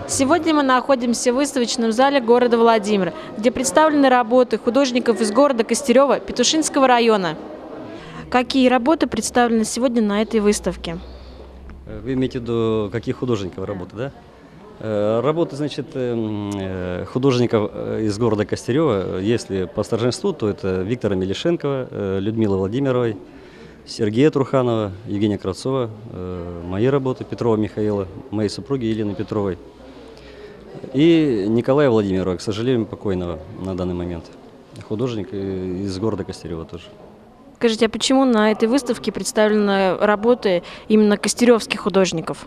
Сегодня мы находимся в выставочном зале города Владимира, где представлены работы художников из города Костерева Петушинского района. Какие работы представлены сегодня на этой выставке? Вы имеете в виду, каких художников работы, да? Работы, значит, художников из города Костерева, если по старшинству, то это Виктора Мелешенкова, Людмилы Владимировой, Сергея Труханова, Евгения Кравцова, мои работы, Петрова Михаила, моей супруги Елены Петровой и Николая Владимирова, к сожалению, покойного на данный момент, художник из города Костерева тоже. Скажите, а почему на этой выставке представлены работы именно костеревских художников?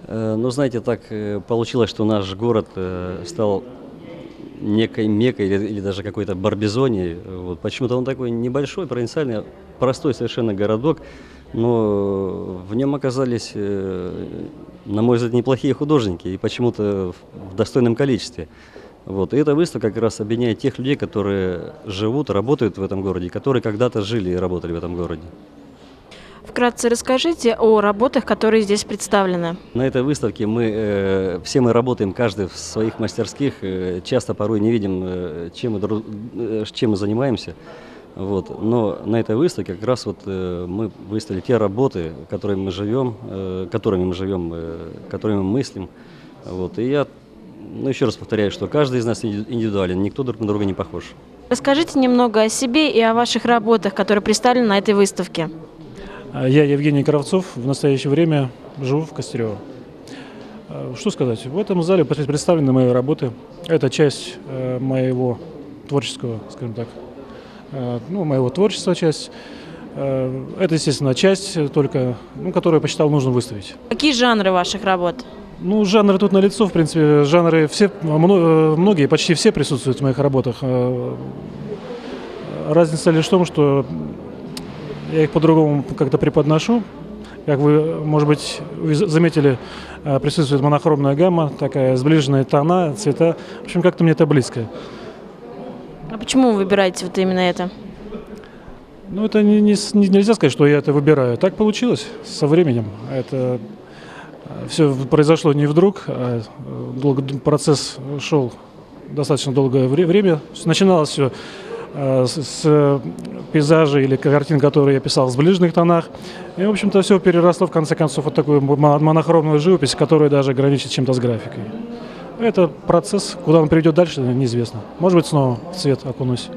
Ну, знаете, так получилось, что наш город стал некой меккой или даже какой-то Барбизонией. Вот. Почему-то он такой небольшой, провинциальный, простой совершенно городок, но в нем оказались, на мой взгляд, неплохие художники и почему-то в достойном количестве. Вот. И эта выставка как раз объединяет тех людей, которые живут, работают в этом городе, и которые когда-то жили и работали в этом городе. Вкратце расскажите о работах, которые здесь представлены. На этой выставке все мы работаем, каждый в своих мастерских, часто порой не видим, чем мы занимаемся. Вот. Но на этой выставке как раз вот мы выставили те работы, которыми мы живем, которыми мы мыслим. Вот. И я еще раз повторяю, что каждый из нас индивидуален, никто друг на друга не похож. Расскажите немного о себе и о ваших работах, которые представлены на этой выставке. Я Евгений Кравцов, в настоящее время живу в Костерево. Что сказать, в этом зале представлены мои работы. Это часть моего творческого, скажем так, моего творчества часть. Это, естественно, часть только, которую я посчитал нужно выставить. Какие жанры ваших работ? Жанры тут налицо, в принципе, жанры все, многие, почти все присутствуют в моих работах. Разница лишь в том, что я их по-другому как-то преподношу. Как вы, может быть, заметили, присутствует монохромная гамма, такая сближенные тона, цвета. В общем, как-то мне это близко. А почему вы выбираете вот именно это? Это нельзя сказать, что я это выбираю. Так получилось со временем. Это все произошло не вдруг. Процесс шел достаточно долгое время. Начиналось все с пейзажей или картин, которые я писал в сближенных тонах. И, в общем-то, все переросло, в конце концов, в такую монохромную живопись, которая даже граничит чем-то с графикой. Это процесс, куда он приведет дальше, неизвестно. Может быть, снова в цвет окунусь.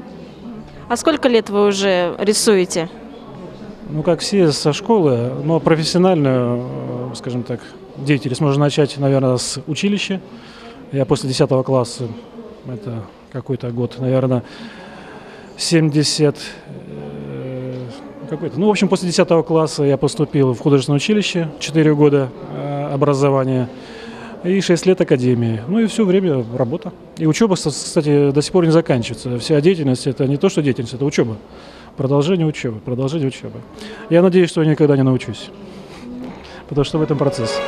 А сколько лет вы уже рисуете? Как все со школы, но профессиональную, скажем так, деятельность можно начать, наверное, с училища. Я после 10 класса, это какой-то год, наверное, 70 какой-то. В общем, после 10 класса я поступил в художественное училище, 4 года образования и 6 лет академии. И все время работа. И учеба, кстати, до сих пор не заканчивается. Вся деятельность – это не то, что деятельность, это учеба. Продолжение учебы. Я надеюсь, что я никогда не научусь, потому что в этом процесс.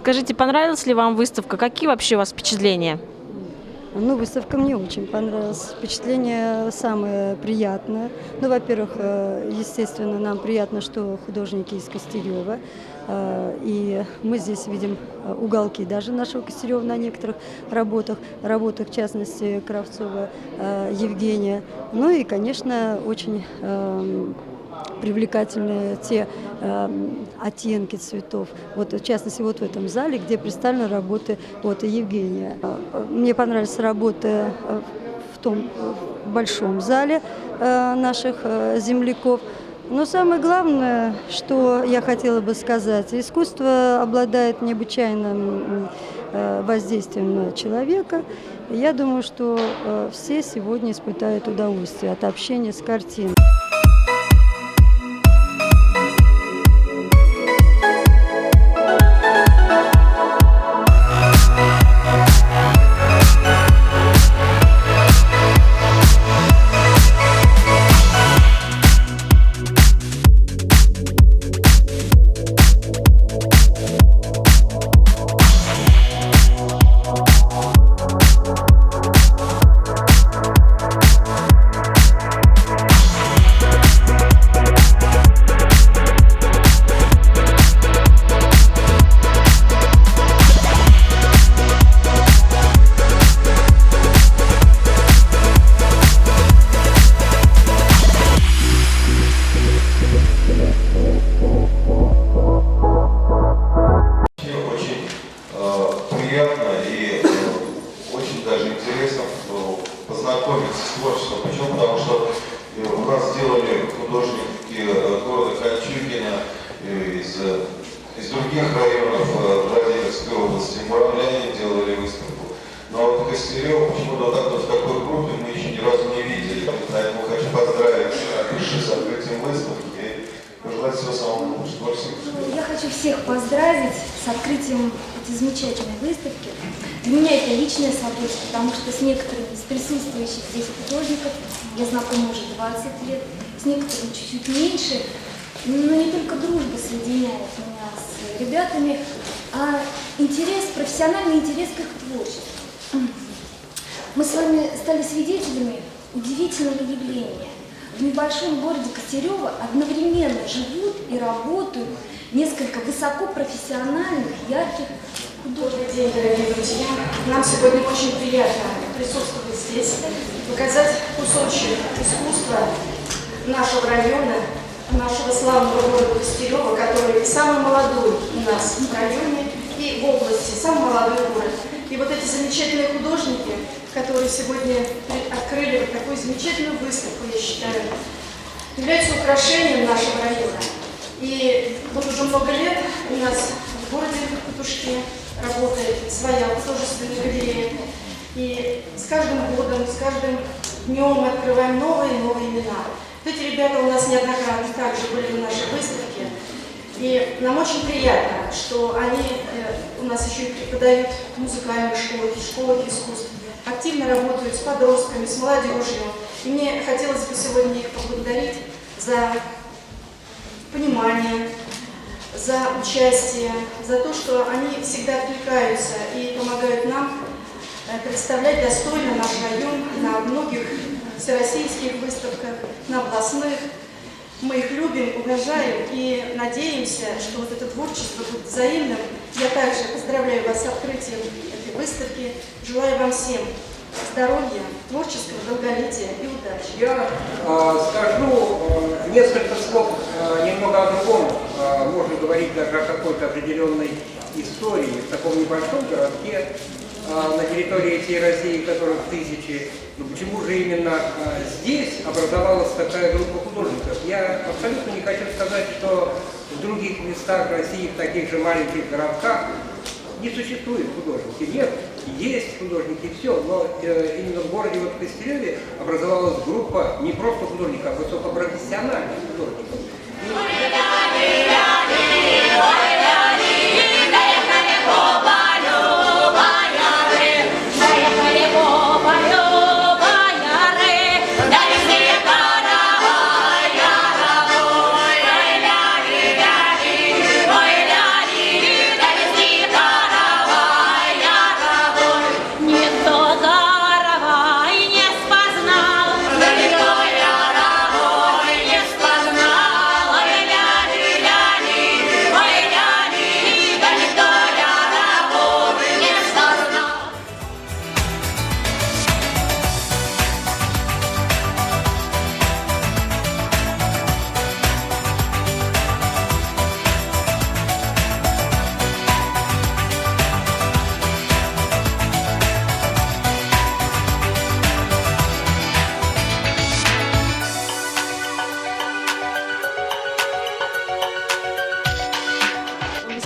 Скажите, понравилась ли вам выставка? Какие вообще у вас впечатления? Выставка мне очень понравилась. Впечатление самое приятное. Во-первых, естественно, нам приятно, что художники из Костерева. И мы здесь видим уголки даже нашего Костерева на некоторых работах, в частности, Кравцова Евгения. И, конечно, очень привлекательные те оттенки цветов. В частности, в этом зале, где представлены работы Евгения. Мне понравились работы в том большом зале наших земляков. Но самое главное, что я хотела бы сказать, искусство обладает необычайным воздействием на человека. Я думаю, что все сегодня испытают удовольствие от общения с картиной. делали художники города Кольчугино, из других районов Владимирской области. Муравляне делали выставку. Но вот Костерева почему-то вот так вот в такой группе мы еще ни разу не видели. Поэтому хочу поздравить Афиши с открытием выставки и пожелать всего самого лучшего. Я хочу всех поздравить с открытием этой замечательной выставки. Для меня это личное событие, потому что с некоторыми из присутствующих здесь художников я знакома уже 20 лет, с некоторыми чуть-чуть меньше. Но не только дружба соединяет меня с ребятами, а интерес, профессиональный интерес к их творчеству. Мы с вами стали свидетелями удивительного явления. В небольшом городе Костерево одновременно живут и работают несколько высокопрофессиональных, ярких художников. Добрый день, дорогие друзья! Нам сегодня очень приятно присутствовать здесь, показать кусочек искусства нашего района, нашего славного города Костерева, который самый молодой у нас в районе и в области, самый молодой город. И вот эти замечательные художники, которые сегодня открыли вот такую замечательную выставку, я считаю, являются украшением нашего района. И вот уже много лет у нас в городе Петушки работает своя художественная галерея. И с каждым годом, с каждым днем мы открываем новые и новые имена. Вот эти ребята у нас неоднократно также были на нашей выставке. И нам очень приятно, что они у нас еще и преподают в музыкальных школах искусств, активно работают с подростками, с молодежью. И мне хотелось бы сегодня их поблагодарить за понимание, за участие, за то, что они всегда откликаются и помогают нам представлять достойно наш район на многих всероссийских выставках, на областных. Мы их любим, уважаем и надеемся, что вот это творчество будет взаимным. Я также поздравляю вас с открытием этой выставки. Желаю вам всем здоровья, творческого долголетия и удачи. Я скажу несколько слов немного о другом. Можно говорить даже о какой-то определенной истории в таком небольшом городке на территории всей России, которых тысячи. Но почему же именно здесь образовалась такая группа художников? Я абсолютно не хочу сказать, что в других местах России, в таких же маленьких городках, не существует художники. Нет, есть художники, все, но именно в городе вот Костереве образовалась группа не просто художников, а высокопрофессиональных художников.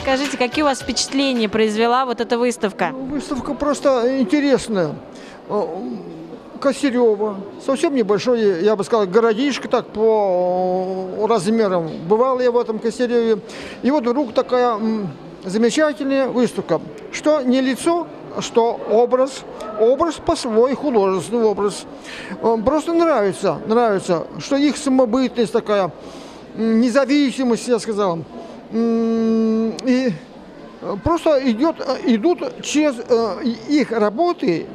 Скажите, какие у вас впечатления произвела вот эта выставка? Выставка просто интересная. Костерево, совсем небольшой, я бы сказал, городишко так по размерам. Бывал я в этом Костереве. И вот вдруг такая замечательная выставка. Что не лицо, что образ. Образ по-свой, художественный образ. Просто нравится, что их самобытность такая, независимость, я сказал. И просто идут через их работы,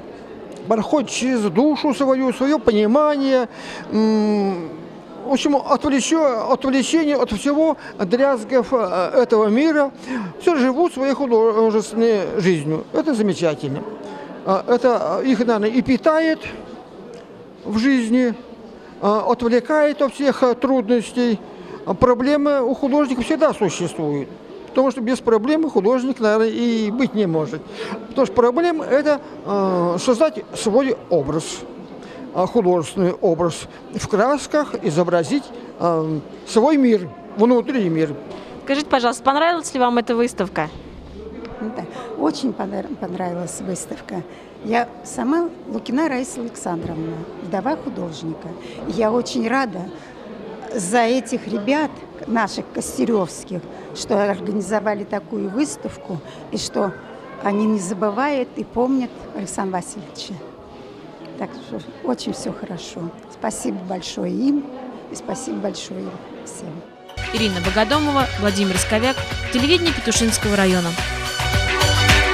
проходят через душу свою, свое понимание, в общем, отвлечение от всего дрязгов этого мира. Все живут своей художественной жизнью. Это замечательно. Это их, наверное, и питает в жизни, отвлекает от всех трудностей. Проблемы у художника всегда существуют, потому что без проблемы художник, наверное, и быть не может. Потому что проблема – это создать свой образ. художественный образ в красках, изобразить свой мир, внутренний мир. Скажите, пожалуйста, понравилась ли вам эта выставка? Да, очень понравилась выставка. Я сама Лукина Раиса Александровна, вдова художника. Я очень рада за этих ребят, наших костеревских, что организовали такую выставку, и что они не забывают и помнят Александра Васильевича. Так что очень все хорошо. Спасибо большое им и спасибо большое всем. Ирина Богодомова, Владимир Сковяк, телевидение Петушинского района.